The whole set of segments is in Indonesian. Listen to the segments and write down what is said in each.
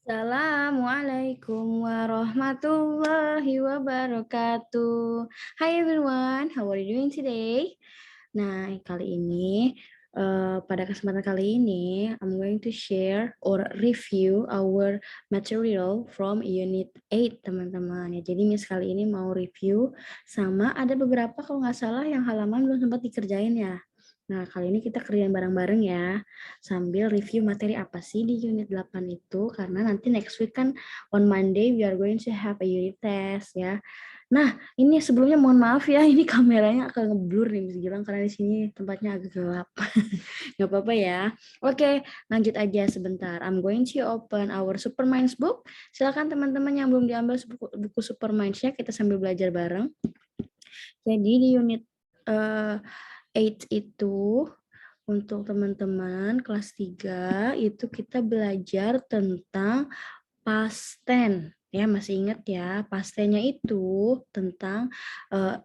Assalamualaikum warahmatullahi wabarakatuh. Hi everyone, how are you doing today? Nah, kali ini, pada kesempatan kali ini, I'm going to share or review our material from Unit 8, teman-teman. Ya, jadi Miss kali ini mau review sama ada beberapa kalau nggak salah yang halaman belum sempat dikerjain ya. Nah, kali ini kita kerjain bareng-bareng ya, sambil review materi apa sih di unit 8 itu, karena nanti next week kan on Monday we are going to have a unit test ya. Nah, ini sebelumnya mohon maaf ya, ini kameranya agak ngeblur nih Miss Gilang, karena di sini tempatnya agak gelap. Nggak apa-apa ya. Oke, lanjut aja sebentar. I'm going to open our Superminds book. Silakan teman-teman yang belum diambil buku Superminds-nya, kita sambil belajar bareng. Jadi di unit 8 itu untuk teman-teman kelas 3 itu kita belajar tentang past tense. Ya, masih ingat ya, past tense-nya itu tentang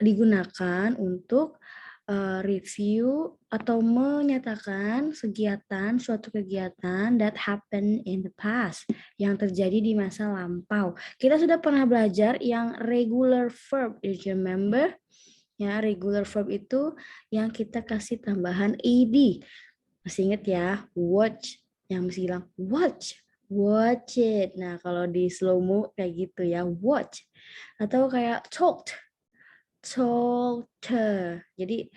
digunakan untuk review atau menyatakan suatu kegiatan that happened in the past, yang terjadi di masa lampau. Kita sudah pernah belajar yang regular verb, do you remember? Ya, regular verb itu yang kita kasih tambahan ed. Masih ingat ya, watch. Yang mesti bilang watch it. Nah, kalau di slow mo kayak gitu ya, watch. Atau kayak talked. Jadi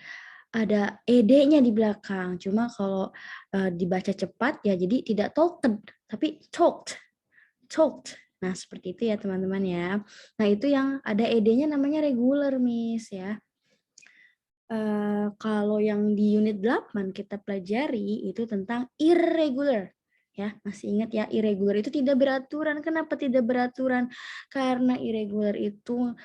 ada ed-nya di belakang. Cuma kalau dibaca cepat ya jadi tidak talked, tapi talked. Nah, seperti itu ya teman-teman ya. Nah, itu yang ada ed-nya namanya regular, Miss ya. Kalau yang di unit 8 kita pelajari itu tentang irregular. Ya, masih ingat ya, irregular itu tidak beraturan. Kenapa tidak beraturan? Karena irregular itu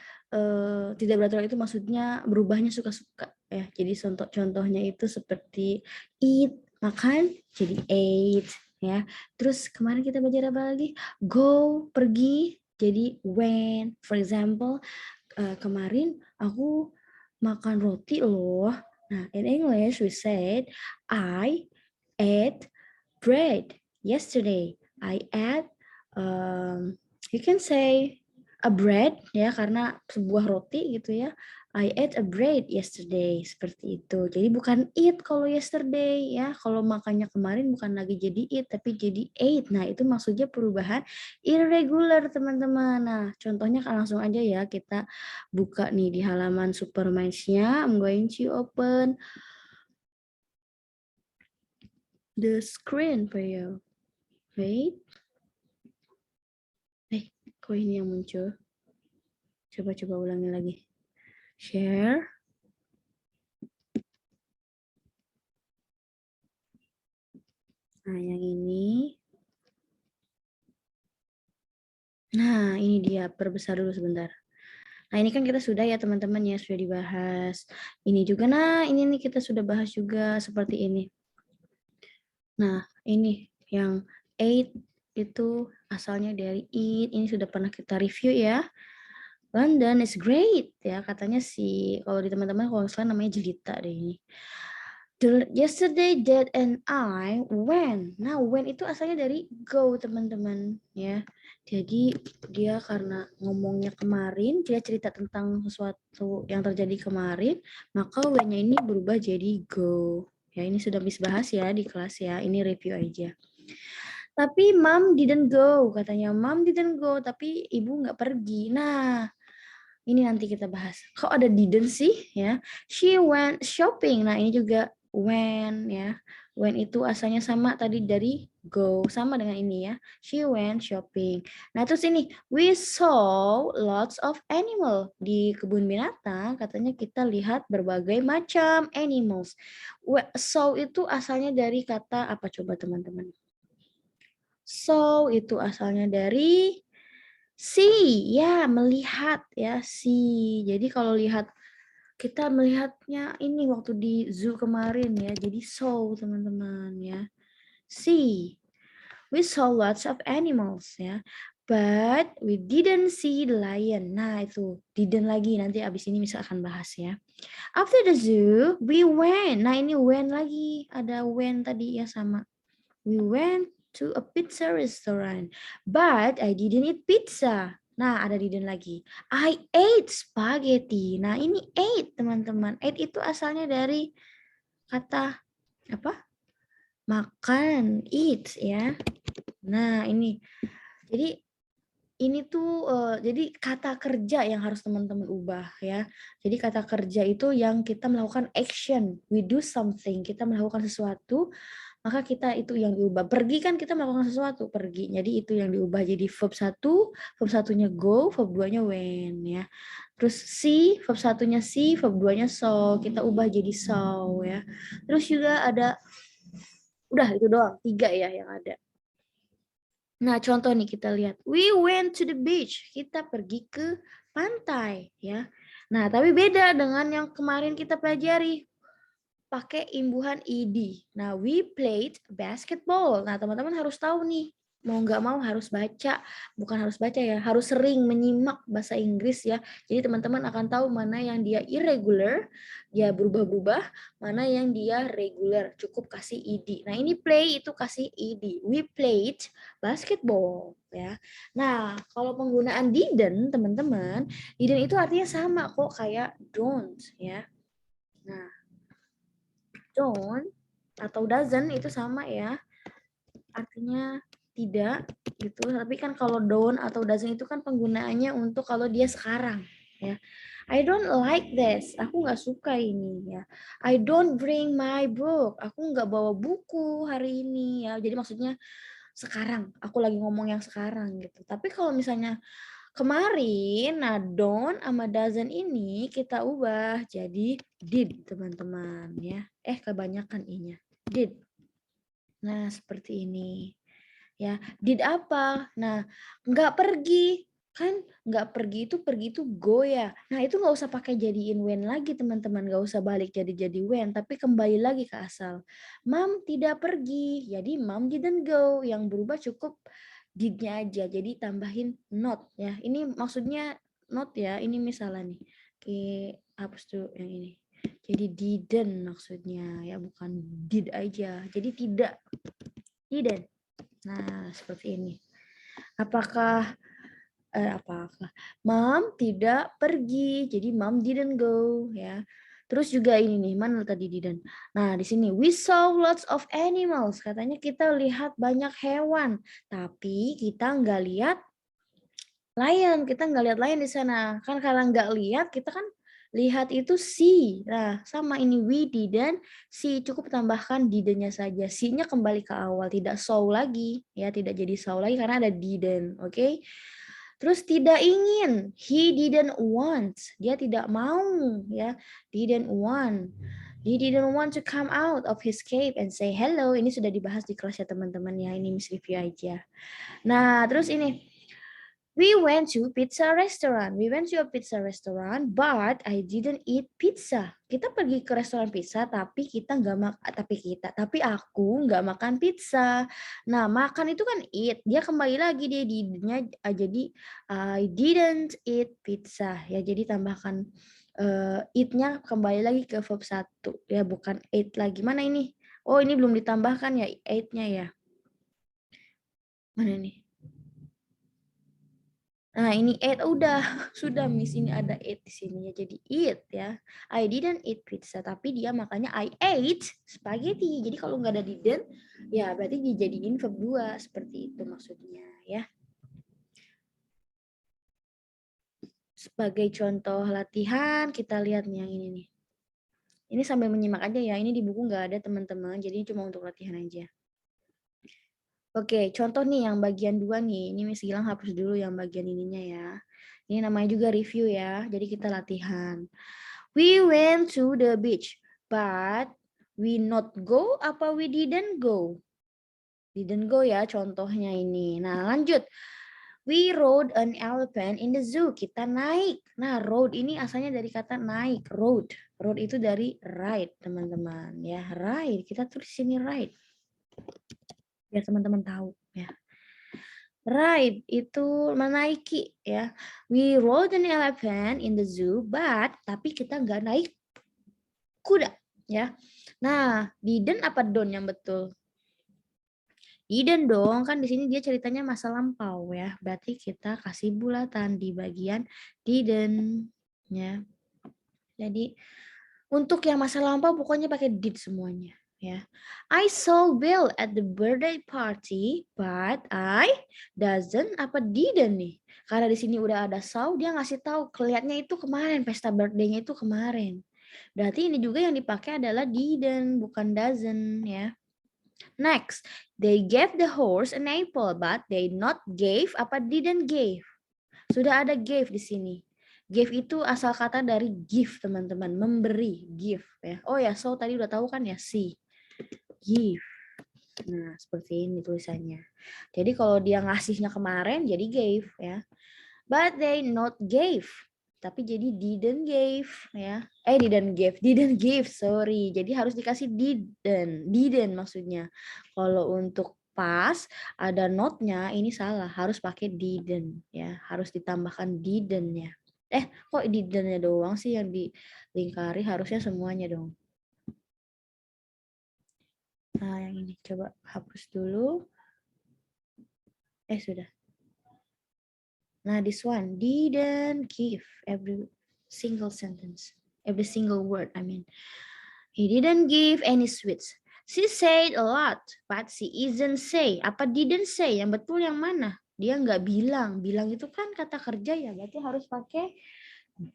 tidak beraturan itu maksudnya berubahnya suka-suka ya. Jadi contohnya itu seperti eat, makan jadi ate ya. Terus kemarin kita belajar apa lagi? Go, pergi jadi went. For example, kemarin aku makan roti loh. Nah, in English we said, I ate bread yesterday. I ate, you can say a bread ya, karena sebuah roti gitu ya. I ate a bread yesterday, seperti itu. Jadi bukan eat kalau yesterday ya. Kalau makannya kemarin bukan lagi jadi eat tapi jadi ate. Nah, itu maksudnya perubahan irregular, teman-teman. Nah, contohnya kan langsung aja ya, kita buka nih di halaman Superminds-nya. I'm going to open the screen for you. Wait. Kok ini yang muncul? Coba ulangi lagi. Share. Nah, yang ini. Nah, ini dia. Perbesar dulu sebentar. Nah, ini kan kita sudah ya teman-teman ya, sudah dibahas. Ini juga, nah ini nih kita sudah bahas juga seperti ini. Nah, ini yang 8 itu asalnya dari eat. Ini sudah pernah kita review ya. London is great ya, katanya sih. Kalau di teman-teman kalau misalnya namanya Jelita deh ini. Yesterday Dad and I went. Nah, went itu asalnya dari go, teman-teman ya. Jadi dia karena ngomongnya kemarin, dia cerita tentang sesuatu yang terjadi kemarin, maka when-nya ini berubah jadi go. Ya, ini sudah bisa bahas ya di kelas ya. Ini review aja. Tapi mom didn't go, katanya mom didn't go, tapi ibu nggak pergi. Nah, ini nanti kita bahas. Kok ada didn't sih ya? She went shopping. Nah, ini juga went ya. Went itu asalnya sama tadi dari go, sama dengan ini ya. She went shopping. Nah, terus ini we saw lots of animal. Di kebun binatang katanya kita lihat berbagai macam animals. Saw itu asalnya dari kata apa coba teman-teman? Saw itu asalnya dari see, ya melihat ya, see. Jadi kalau lihat, kita melihatnya ini waktu di zoo kemarin ya, jadi saw teman-teman ya. See, we saw lots of animals ya, but we didn't see the lion. Nah itu, didn't lagi, nanti abis ini bisa akan bahas ya. After the zoo, we went. Nah ini went lagi, ada went tadi ya sama. We went to a pizza restaurant, but I didn't eat pizza. Nah, ada didn't lagi. I ate spaghetti. Nah, ini ate, teman-teman. Ate itu asalnya dari kata apa? Makan, eat ya. Nah, ini. Jadi ini tuh jadi kata kerja yang harus teman-teman ubah ya. Jadi kata kerja itu yang kita melakukan action, we do something, kita melakukan sesuatu, maka kita itu yang diubah. Pergi kan kita melakukan sesuatu, pergi. Jadi itu yang diubah jadi verb 1, verb satunya go, verb 2-nya when ya. Terus see, verb satunya see, verb 2-nya saw, kita ubah jadi saw ya. Terus juga ada udah itu doang, 3 ya yang ada. Nah, contoh nih kita lihat. We went to the beach. Kita pergi ke pantai, ya. Nah, tapi beda dengan yang kemarin kita pelajari. Pakai imbuhan ed. Nah, we played basketball. Nah, teman-teman harus tahu nih. Mau nggak mau harus baca. Bukan harus baca ya, harus sering menyimak bahasa Inggris ya. Jadi teman-teman akan tahu mana yang dia irregular, dia berubah-ubah, mana yang dia regular. Cukup kasih ed. Nah, ini play itu kasih ed. We played basketball ya. Nah, kalau penggunaan didn't, teman-teman, didn't itu artinya sama kok kayak don't ya. Nah, don't atau doesn't itu sama ya, artinya tidak gitu. Tapi kan kalau don't atau doesn't itu kan penggunaannya untuk kalau dia sekarang ya. I don't like this, aku nggak suka ini ya. I don't bring my book, aku nggak bawa buku hari ini ya. Jadi maksudnya sekarang, aku lagi ngomong yang sekarang gitu. Tapi kalau misalnya kemarin, nah don't sama doesn't ini kita ubah jadi did, teman-teman ya. Kebanyakan i-nya. Did. Nah, seperti ini. Ya, did apa? Nah, nggak pergi. Kan nggak pergi itu go ya. Nah, itu nggak usah pakai jadiin when lagi, teman-teman. Nggak usah balik jadi when, tapi kembali lagi ke asal. Mom tidak pergi. Jadi mom didn't go. Yang berubah cukup did-nya aja. Jadi tambahin not ya. Ini maksudnya not ya. Ini misalnya nih. Oke, hapus tuh yang ini. Jadi didn't maksudnya ya, bukan did aja. Jadi tidak. Didn't. Nah, seperti ini. Apakah mom tidak pergi. Jadi mom didn't go ya. Terus juga ini nih, mana tadi didn't. Nah, di sini we saw lots of animals. Katanya kita lihat banyak hewan, tapi kita nggak lihat lion. Kita nggak lihat lion di sana. Kan karena nggak lihat, kita kan lihat itu see. Nah, sama ini we didn't see. Cukup tambahkan didn't-nya saja. See-nya kembali ke awal, tidak saw lagi ya, tidak jadi saw lagi karena ada didn't. Oke. Terus tidak ingin, he didn't want, dia tidak mau ya, didn't want. He didn't want to come out of his cave and say hello. Ini sudah dibahas di kelas ya teman-teman ya, ini Miss review aja. Nah, terus ini we went to pizza restaurant. We went to a pizza restaurant, but I didn't eat pizza. Kita pergi ke restoran pizza, tapi aku nggak makan pizza. Nah, makan itu kan eat. Dia kembali lagi dia didnya jadi I didn't eat pizza. Ya, jadi tambahkan eat-nya kembali lagi ke verb 1 ya, bukan ate lagi. Mana ini? Oh, ini belum ditambahkan ya ate-nya ya. Mana nih? Nah, ini eat udah sudah Miss, ini ada eat di sini ya, jadi eat ya. I didn't eat pizza, tapi dia makanya I ate spaghetti. Jadi kalau nggak ada didn't ya berarti dijadiin verb 2 seperti itu maksudnya ya. Sebagai contoh latihan kita lihat nih yang ini nih. Ini sambil menyimak aja ya. Ini di buku nggak ada teman-teman, jadi cuma untuk latihan aja. Oke, contoh nih yang bagian 2 nih. Ini Miss Gilang hapus dulu yang bagian ininya ya. Ini namanya juga review ya. Jadi kita latihan. We went to the beach, but we not go apa we didn't go? Didn't go ya contohnya ini. Nah, lanjut. We rode an elephant in the zoo. Kita naik. Nah, rode ini asalnya dari kata naik, road. Road itu dari ride, teman-teman. Ya, ride. Kita tulis sini ride. Biar teman-teman tahu ya. Ride itu menaiki ya. We rode an elephant in the zoo, but tapi kita nggak naik kuda ya. Nah, didn't apa don't yang betul? Didn't dong, kan di sini dia ceritanya masa lampau ya. Berarti kita kasih bulatan di bagian didn't ya. Jadi untuk yang masa lampau pokoknya pakai did semuanya ya. I saw Bill at the birthday party, but I doesn't apa didn't nih. Karena di sini udah ada saw, dia ngasih tahu kelihatannya itu kemarin, pesta birthday-nya itu kemarin. Berarti ini juga yang dipakai adalah didn't, bukan doesn't ya. Next, they gave the horse an apple, but they not gave apa didn't gave. Sudah ada gave di sini. Give itu asal kata dari give, teman-teman, memberi, give ya. Oh ya, so tadi udah tahu kan ya, see. Give. Nah, seperti ini tulisannya. Jadi kalau dia ngasihnya kemarin jadi gave ya. But they not gave. Tapi jadi didn't give ya. Didn't give, sorry. Jadi harus dikasih didn't maksudnya. Kalau untuk pas ada not-nya ini salah, harus pakai didn't ya. Harus ditambahkan didn't-nya. Kok didn't-nya doang sih yang dilingkari, harusnya semuanya dong. Nah, yang ini coba hapus dulu. Sudah. Nah, this one, didn't give every single sentence, every single word, I mean. He didn't give any sweets. She said a lot, but she isn't say. Apa didn't say? Yang betul yang mana? Dia nggak bilang. Bilang itu kan kata kerja ya, berarti harus pakai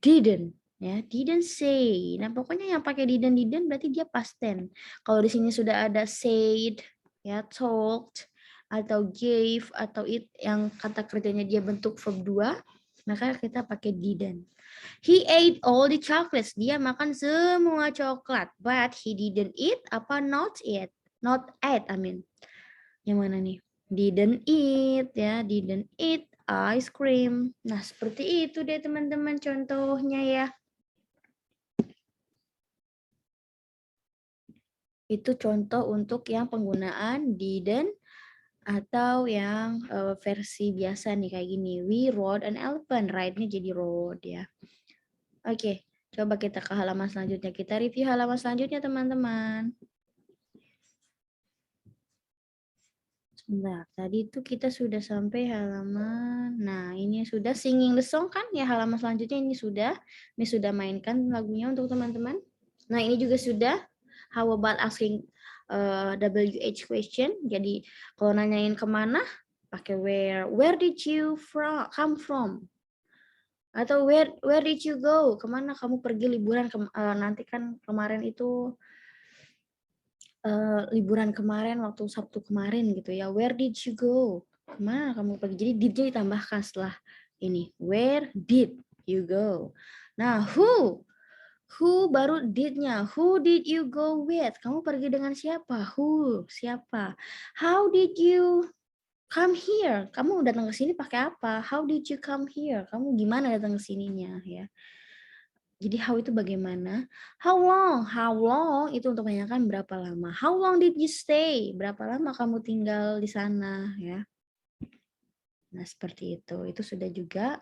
didn't. Ya, didn't say. Nah, pokoknya yang pakai didn't berarti dia past tense. Kalau di sini sudah ada said, ya, talked, atau gave, atau it yang kata kerjanya dia bentuk verb 2, maka kita pakai didn't. He ate all the chocolates. Dia makan semua coklat. But he didn't eat apa not eat. Not eat, I mean. Yang mana nih? Didn't eat ya, didn't eat ice cream. Nah, seperti itu deh teman-teman contohnya ya. Itu contoh untuk yang penggunaan didn't atau yang versi biasa nih kayak gini. We rode an elephant, ride-nya jadi rode ya. Oke, coba kita ke halaman selanjutnya. Kita review halaman selanjutnya teman-teman. Sebentar, tadi itu kita sudah sampai halaman. Nah, ini sudah singing the song kan? Ya, halaman selanjutnya ini sudah. Ini sudah mainkan lagunya untuk teman-teman. Nah, ini juga sudah. How about asking WH question? Jadi, kalau nanyain kemana, pakai where. Where did you come from? Atau where did you go? Kemana kamu pergi liburan? Nanti kan kemarin itu liburan kemarin waktu Sabtu kemarin gitu ya. Where did you go? Kemana kamu pergi? Jadi did-nya ditambahkan setelah ini. Where did you go? Nah, who baru did-nya. Who did you go with? Kamu pergi dengan siapa? Who, siapa? How did you come here? Kamu datang ke sini pakai apa? How did you come here? Kamu gimana datang ke sininya ya? Jadi how itu bagaimana? How long itu untuk menanyakan berapa lama. How long did you stay? Berapa lama kamu tinggal di sana ya? Nah, seperti itu. Itu sudah juga.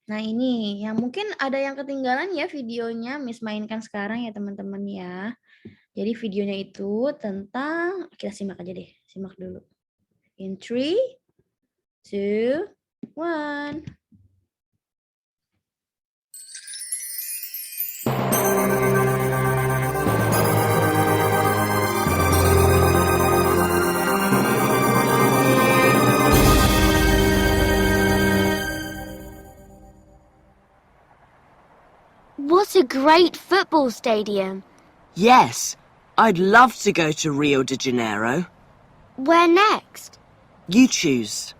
Nah, ini yang mungkin ada yang ketinggalan ya videonya Miss mainkan sekarang ya teman-teman ya. Jadi videonya itu tentang, kita simak aja deh. Simak dulu. In 3, 2, 1. What a great football stadium. Yes, I'd love to go to Rio de Janeiro. Where next? You choose.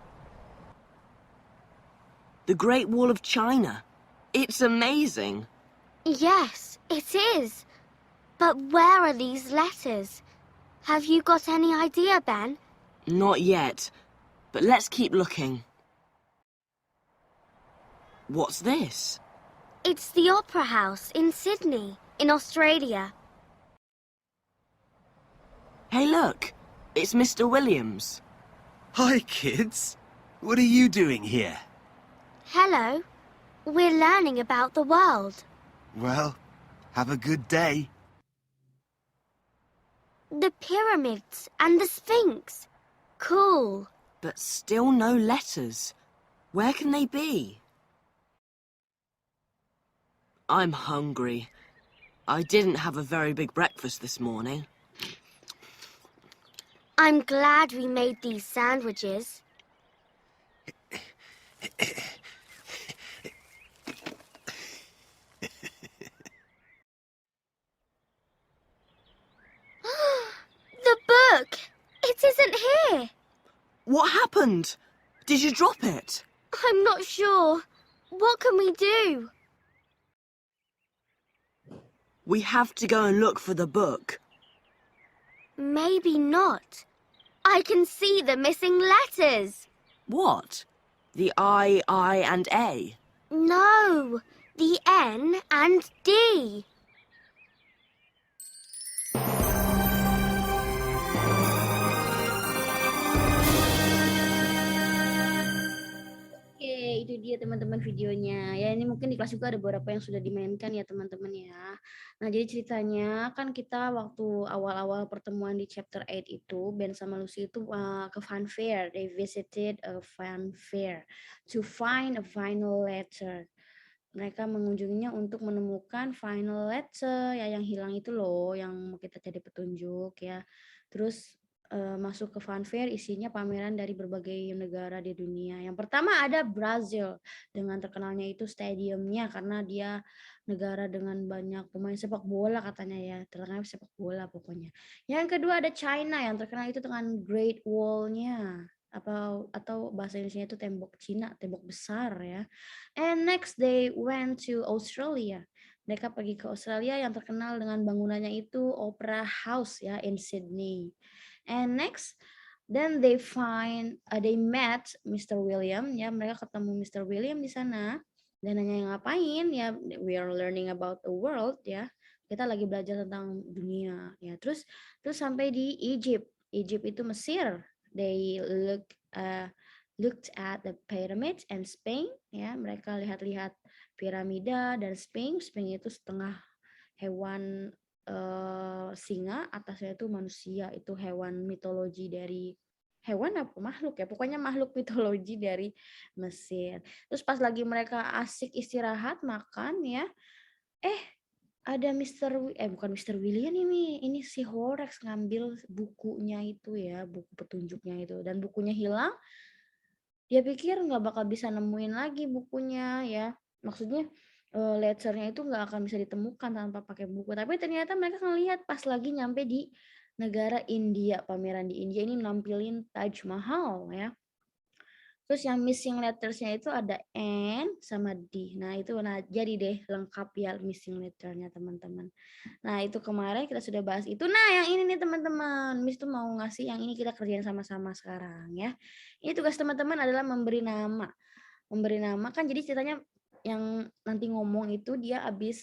The Great Wall of China. It's amazing. Yes, it is. But where are these letters? Have you got any idea, Ben? Not yet, but let's keep looking. What's this? It's the Opera House in Sydney, in Australia. Hey, look. It's Mr. Williams. Hi, kids. What are you doing here? Hello. We're learning about the world. Well, have a good day. The pyramids and the Sphinx. Cool. But still no letters. Where can they be? I'm hungry. I didn't have a very big breakfast this morning. I'm glad we made these sandwiches. The book! It isn't here! What happened? Did you drop it? I'm not sure. What can we do? We have to go and look for the book. Maybe not. I can see the missing letters. What? The I, and A? No, the N and D. Oke, itu dia teman-teman videonya. Ya, ini mungkin di kelas juga ada beberapa yang sudah dimainkan ya teman-teman ya. Nah, jadi ceritanya kan kita waktu awal-awal pertemuan di chapter 8 itu, Ben sama Lucy itu ke fun fair. They visited a fun fair to find a final letter. Mereka mengunjunginya untuk menemukan final letter ya yang hilang itu loh, yang mau kita cari petunjuk ya. Terus masuk ke fun fair, isinya pameran dari berbagai negara di dunia. Yang pertama ada Brazil, dengan terkenalnya itu stadiumnya karena dia negara dengan banyak pemain sepak bola katanya ya, terkenal sepak bola pokoknya. Yang kedua ada China yang terkenal itu dengan Great Wall-nya, atau bahasa Indonesia itu tembok Cina, tembok besar ya. And next they went to Australia. Mereka pergi ke Australia yang terkenal dengan bangunannya itu Opera House ya in Sydney. And next, then they met Mr. William ya, mereka ketemu Mr. William di sana dan nanya ngapain ya, we are learning about the world ya, kita lagi belajar tentang dunia ya. Terus sampai di Egypt itu Mesir, they looked at the pyramids and Spain ya, mereka lihat-lihat piramida dan Spain itu setengah hewan singa, atasnya itu manusia, itu hewan mitologi dari hewan apa makhluk ya, pokoknya makhluk mitologi dari Mesir. Terus pas lagi mereka asik istirahat makan ya, ada bukan Mr. William ini si Horace ngambil bukunya itu ya, buku petunjuknya itu, dan bukunya hilang. Dia pikir nggak bakal bisa nemuin lagi bukunya ya, maksudnya letternya itu nggak akan bisa ditemukan tanpa pakai buku. Tapi ternyata mereka ngelihat pas lagi nyampe di negara India, pameran di India ini nampilin Taj Mahal ya. Terus yang missing letters-nya itu ada N sama D. Nah itu jadi deh lengkap ya missing letternya teman-teman. Nah itu kemarin kita sudah bahas itu. Nah yang ini nih teman-teman, Miss tuh mau ngasih yang ini, kita kerjain sama-sama sekarang ya. Ini tugas teman-teman adalah memberi nama. Memberi nama kan jadi ceritanya yang nanti ngomong itu dia habis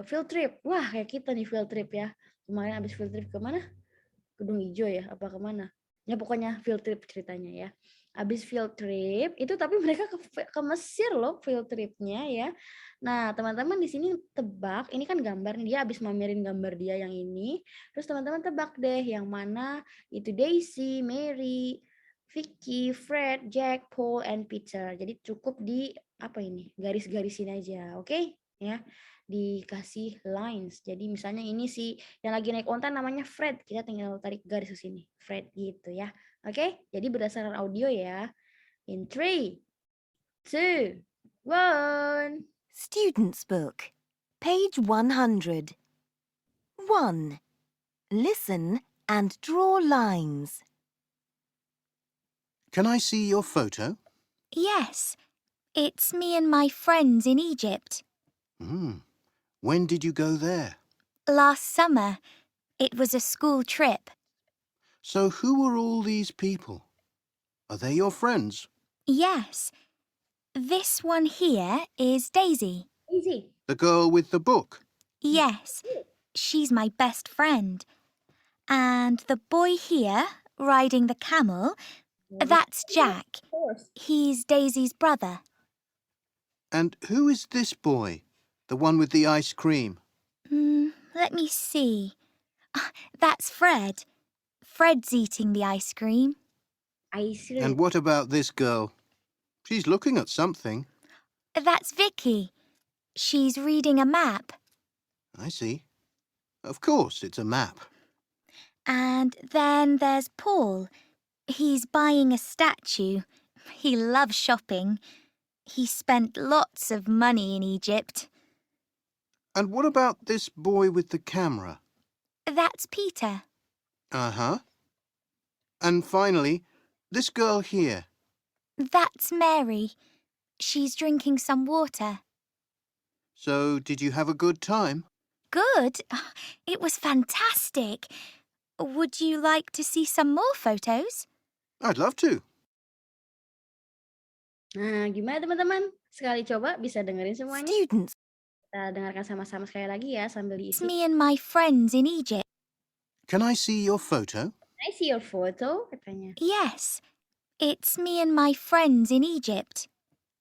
field trip. Wah kayak kita nih field trip ya. Kemarin habis field trip kemana? Gedung Hijau ya, apa kemana? Ya pokoknya field trip ceritanya ya. Habis field trip itu tapi mereka ke Mesir loh field tripnya ya. Nah teman-teman di sini tebak, ini kan gambar nih, dia habis mamerin gambar dia yang ini. Terus teman-teman tebak deh yang mana itu Daisy, Mary, Vicky, Fred, Jack, Paul, and Peter. Jadi cukup di apa ini garis-garisin aja, oke? Ya, dikasih lines. Jadi misalnya ini si yang lagi naik onta namanya Fred, kita tinggal tarik garis ke sini, Fred gitu ya. Oke? Jadi berdasarkan audio ya. In 3, 2, 1. Student's Book, page 100. 1. Listen and draw lines. Can I see your photo? Yes, it's me and my friends in Egypt. When did you go there? Last summer. It was a school trip. So who are all these people? Are they your friends? Yes. This one here is Daisy. Easy. The girl with the book? Yes, she's my best friend. And the boy here, riding the camel, that's Jack. Of course. He's Daisy's brother. And who is this boy? The one with the ice cream? Let me see. That's Fred. Fred's eating the ice cream. Ice And cream. what about this girl? She's looking at something. That's Vicky. She's reading a map. I see. Of course, it's a map. And then there's Paul. He's buying a statue. He loves shopping. He spent lots of money in Egypt. And what about this boy with the camera? That's Peter. Uh-huh. And finally, this girl here. That's Mary. She's drinking some water. So, did you have a good time? Good. It was fantastic. Would you like to see some more photos? I'd love to. Nah, gimana teman-teman? Sekali coba bisa dengerin semuanya. Students, Kita dengarkan sama-sama sekali lagi ya sambil It's diisi. me and my friends in Egypt. Can I see your photo? I see your photo, katanya. Yes, it's me and my friends in Egypt.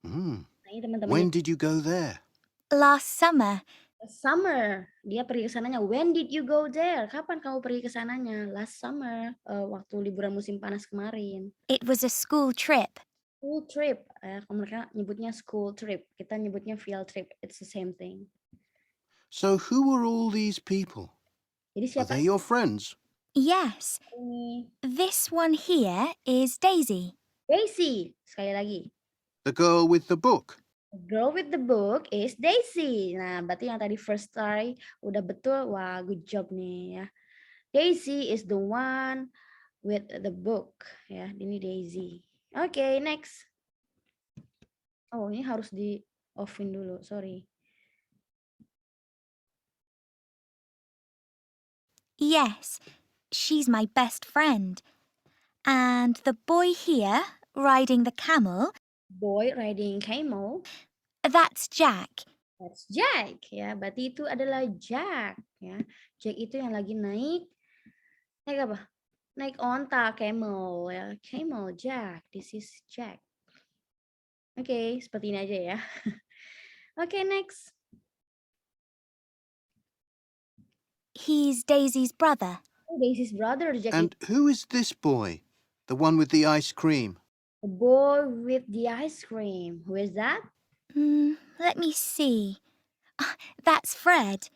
Hmm. Nah, ini teman-teman. When did you go there? Last summer. Summer. Dia pergi ke sananya. When did you go there? Kapan kamu pergi ke sananya? Last summer. Waktu liburan musim panas kemarin. It was a school trip. School trip. Mereka nyebutnya school trip. Kita nyebutnya field trip. It's the same thing. So, who were all these people? Jadi Are siapa they your friends? Yes, ini? this one here is Daisy. Daisy. Sekali lagi. The girl with the book? The girl with the book is Daisy. Nah, berarti yang tadi first try udah betul. Wah, good job nih ya. Daisy is the one with the book. Ya, ini Daisy. Oke, next. Oh, ini harus di offin dulu. Sorry. Yes, she's my best friend. And the boy here riding the camel, Boy riding camel. that's Jack. That's Jack. Ya, berarti itu adalah Jack. Ya, Jack itu yang lagi naik apa? Naik onta camel. Ya, camel Jack. This is Jack. Oke, seperti ini aja ya. Oke, next. He's Daisy's brother. Oh, Daisy's brother, Jack. And who is this boy? The one with the ice cream? The boy with the ice cream. Who is that? Let me see. That's Fred.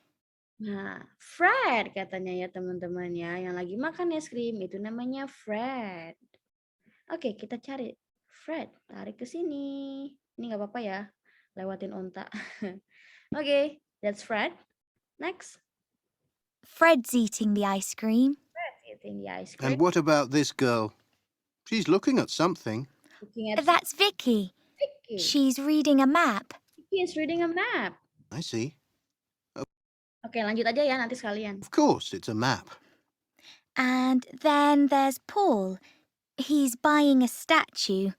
Nah, Fred katanya ya teman-teman ya. Yang lagi makan es krim itu namanya Fred. Oke, kita cari Fred. Tarik ke sini. Ini nggak apa-apa ya. Lewatin onta. Oke, that's Fred. Next. Fred's eating the ice cream. Eating the ice cream. And what about this girl? She's looking at something. Looking at That's Vicky. Vicky. She's reading a map. Vicky is reading a map. I see. Oke, lanjut aja ya nanti sekalian. Of course, it's a map. And then there's Paul. He's buying a statue.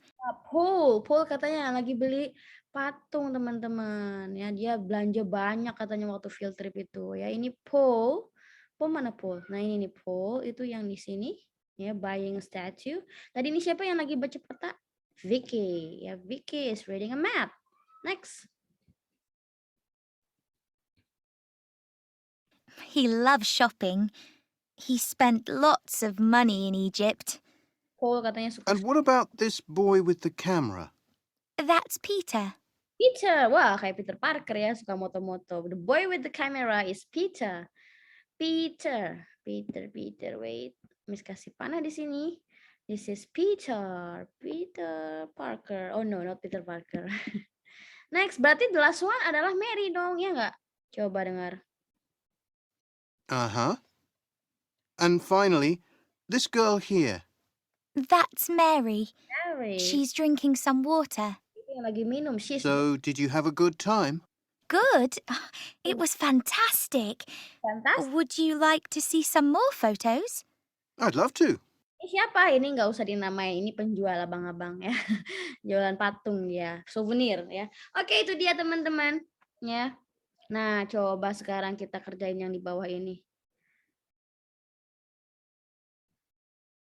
Paul katanya lagi beli patung teman-teman ya, dia belanja banyak katanya waktu field trip itu ya. Ini Paul mana Paul? Nah ini nih Paul itu yang di sini ya, buying a statue. Tadi ini siapa yang lagi baca peta? Vicky ya, Vicky is reading a map. Next. He loves shopping. He spent lots of money in Egypt. Paul katanya suka. And what about this boy with the camera? That's Peter. Peter, wah kayak Peter Parker ya, suka moto-moto. The boy with the camera is Peter. Peter, wait. Miss kasih panah di sini. This is Peter Parker. Oh no, not Peter Parker. Next, berarti the last one adalah Mary dong, ya nggak? Coba dengar. Uh-huh. And finally, this girl here. That's Mary. Mary. She's drinking some water. Itu yang lagi minum. She's So, did you have a good time? Good. It was fantastic. fantastic. Would you like to see some more photos? I'd love to. Ini siapa? Ini nggak usah dinamai. Ini penjual abang-abang ya. Jualan patung ya, souvenir ya. Oke, itu dia teman-teman ya. Nah, coba sekarang kita kerjain yang di bawah ini.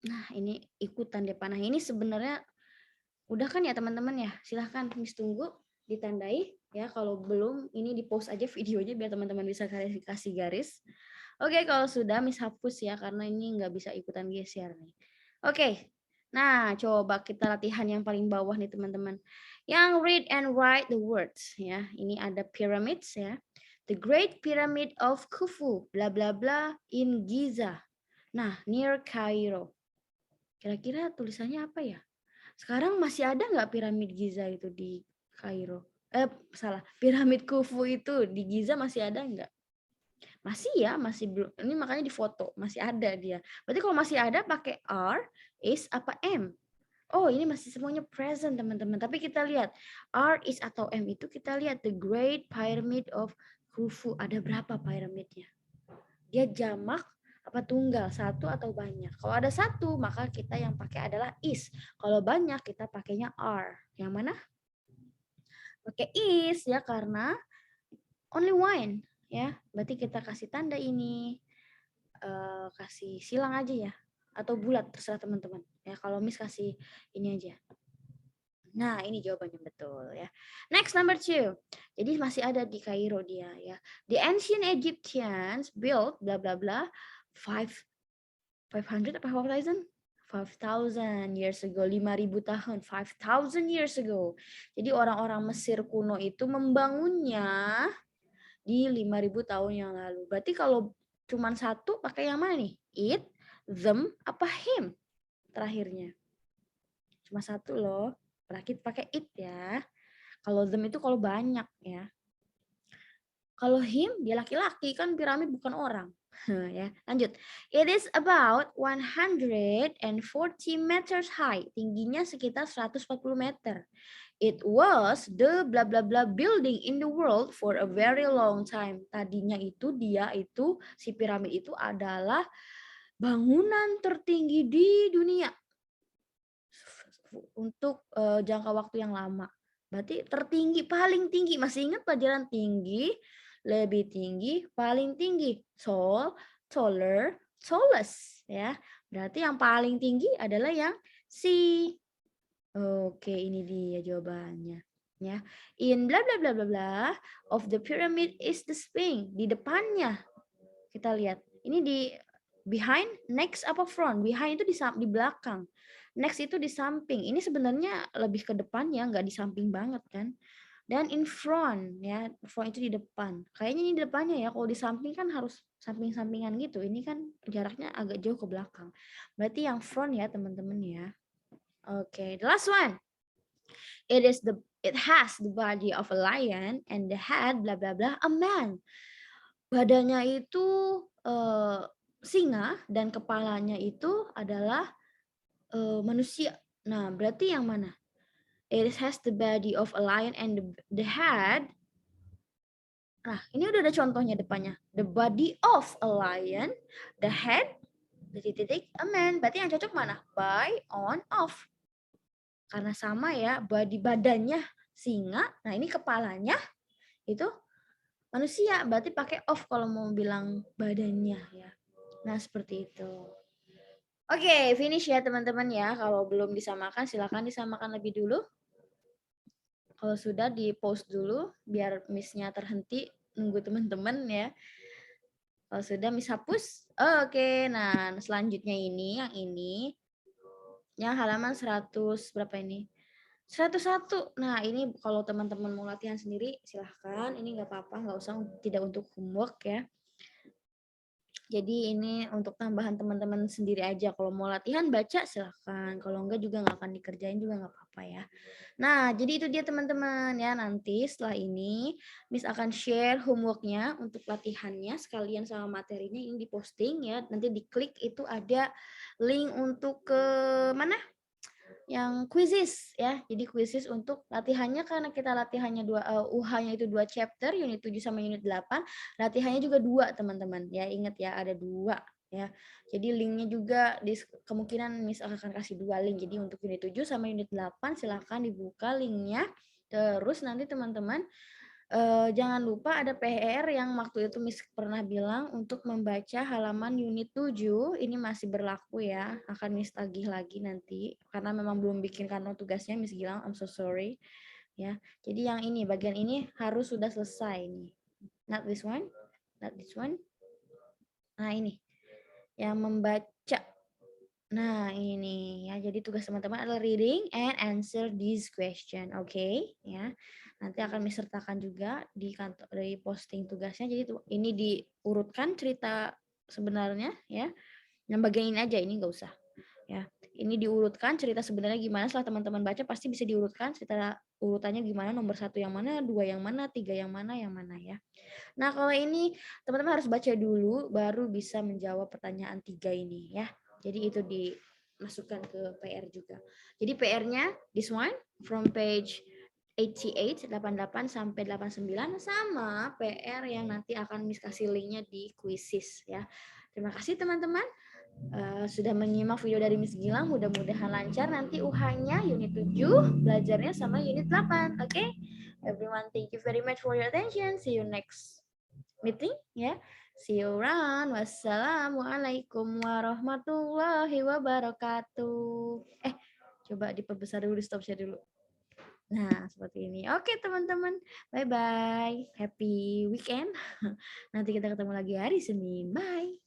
Nah, ini ikutan deh panah. Ini sebenarnya udah kan ya teman-teman ya? Silahkan Miss tunggu ditandai ya. Kalau belum ini di post aja videonya biar teman-teman bisa kasih garis. Oke, kalau sudah Miss hapus ya karena ini nggak bisa ikutan geser nih. Oke, Nah, coba kita latihan yang paling bawah nih teman-teman. Yang read and write the words ya. Ini ada pyramids ya. The Great Pyramid of Khufu, bla bla bla in Giza. Nah, near Cairo. Kira-kira tulisannya apa ya? Sekarang masih ada nggak piramid Giza itu di Kairo? Salah, piramid Khufu itu di Giza masih ada nggak? Masih ya, masih belum. Ini makanya di foto masih ada dia. Berarti kalau masih ada pakai R, is apa M? Oh, ini masih semuanya present teman-teman. Tapi kita lihat R is atau M itu kita lihat the Great Pyramid of Khufu. Ada berapa piramidnya? Dia jamak apa tunggal, satu atau banyak. Kalau ada satu, maka kita yang pakai adalah is. Kalau banyak, kita pakainya are. Yang mana? Pakai is ya, karena only one ya. Berarti kita kasih tanda ini, kasih silang aja ya, atau bulat terserah teman-teman. Ya kalau Miss kasih ini aja. Nah, ini jawabannya betul ya. Next number 2. Jadi masih ada di Kairo dia ya. The ancient Egyptians built bla bla bla 500 apa 5,000? 5,000 years ago, 5.000 tahun, 5,000 years ago. Jadi orang-orang Mesir kuno itu membangunnya di 5.000 tahun yang lalu. Berarti kalau cuma satu pakai yang mana nih? It, them, apa him? Terakhirnya. Cuma satu loh. Berarti pakai it ya. Kalau them itu kalau banyak ya. Kalau him dia laki-laki, kan piramid bukan orang. Ya, lanjut. It is about 140 meters high. Tingginya sekitar 140 meter. It was the bla bla bla building in the world for a very long time. Tadinya itu dia itu si piramid itu adalah bangunan tertinggi di dunia untuk jangka waktu yang lama. Berarti tertinggi, paling tinggi. Masih ingat pelajaran tinggi, lebih tinggi, paling tinggi. Taller, tallest ya. Berarti yang paling tinggi adalah yang C. Oke, ini dia jawabannya ya. In bla bla bla bla bla of the pyramid is the sphinx. Di depannya kita lihat. Ini di behind, next apa front? Behind itu di belakang. Next itu di samping. Ini sebenarnya lebih ke depan ya, nggak di samping banget kan. Dan in front ya, front itu di depan. Kayaknya ini di depannya ya. Kalau di samping kan harus samping-sampingan gitu. Ini kan jaraknya agak jauh ke belakang. Berarti yang front ya teman-teman ya. Oke, the last one. It has the body of a lion and the head bla bla bla a man. Badannya itu singa dan kepalanya itu adalah manusia. Nah, berarti yang mana? It has the body of a lion and the head. Nah, ini udah ada contohnya depannya. The body of a lion, the head, titik-titik, a man. Berarti yang cocok mana? By, on, off. Karena sama ya, badannya singa. Nah, ini kepalanya itu manusia. Berarti pakai off kalau mau bilang badannya ya. Nah, seperti itu. Oke, finish ya teman-teman ya. Kalau belum disamakan, silakan disamakan lebih dulu. Kalau sudah di-post dulu, biar miss-nya terhenti, nunggu teman-teman ya. Kalau sudah miss hapus. Oke, nah selanjutnya ini, yang halaman 100, berapa ini? 101. Nah, ini kalau teman-teman mau latihan sendiri, silahkan. Ini nggak apa-apa, nggak usah, tidak untuk homework ya. Jadi ini untuk tambahan teman-teman sendiri aja. Kalau mau latihan baca silahkan. Kalau enggak juga nggak akan dikerjain juga nggak apa-apa ya. Nah, jadi itu dia teman-teman ya. Nanti setelah ini Miss akan share homeworknya untuk latihannya sekalian sama materinya ini diposting ya. Nanti diklik itu ada link untuk ke mana? Yang quizzes ya. Jadi quizzes untuk latihannya karena kita latihannya UH-nya itu 2 chapter, unit 7 sama unit 8, latihannya juga 2 teman-teman. Ya ingat ya ada 2 ya. Jadi linknya juga kemungkinan Miss akan kasih 2 link. Jadi untuk unit 7 sama unit 8 silahkan dibuka linknya. Terus nanti teman-teman jangan lupa ada PR yang waktu itu Miss pernah bilang untuk membaca halaman unit 7. Ini masih berlaku ya. Akan Miss tagih lagi nanti. Karena memang belum bikin kantong tugasnya Miss bilang, I'm so sorry. Ya, jadi yang ini, bagian ini harus sudah selesai nih. Not this one. Not this one. Nah ini. Yang membaca Nah, ini nih ya. Jadi tugas teman-teman adalah reading and answer this question. Oke, ya. Nanti akan disertakan juga di kantor dari posting tugasnya. Jadi ini diurutkan cerita sebenarnya ya. Yang bagian ini aja, ini nggak usah. Ya, ini diurutkan cerita sebenarnya gimana. Setelah teman-teman baca pasti bisa diurutkan cerita urutannya gimana, nomor 1 yang mana, 2 yang mana, 3 yang mana ya. Nah, kalau ini teman-teman harus baca dulu baru bisa menjawab pertanyaan 3 ini ya. Jadi itu dimasukkan ke PR juga. Jadi PR-nya this one from page 88 sampai 89 sama PR yang nanti akan Miss kasih linknya di quizzes ya. Terima kasih teman-teman sudah menyimak video dari Miss Gilang. Mudah-mudahan lancar nanti UH-nya unit 7 belajarnya sama unit 8. Oke? Everyone, thank you very much for your attention. See you next meeting ya. See you around. Wassalamualaikum warahmatullahi wabarakatuh. Coba diperbesar dulu, di stop share dulu. Nah, seperti ini. Oke, teman-teman. Bye-bye. Happy weekend. Nanti kita ketemu lagi hari Senin. Bye.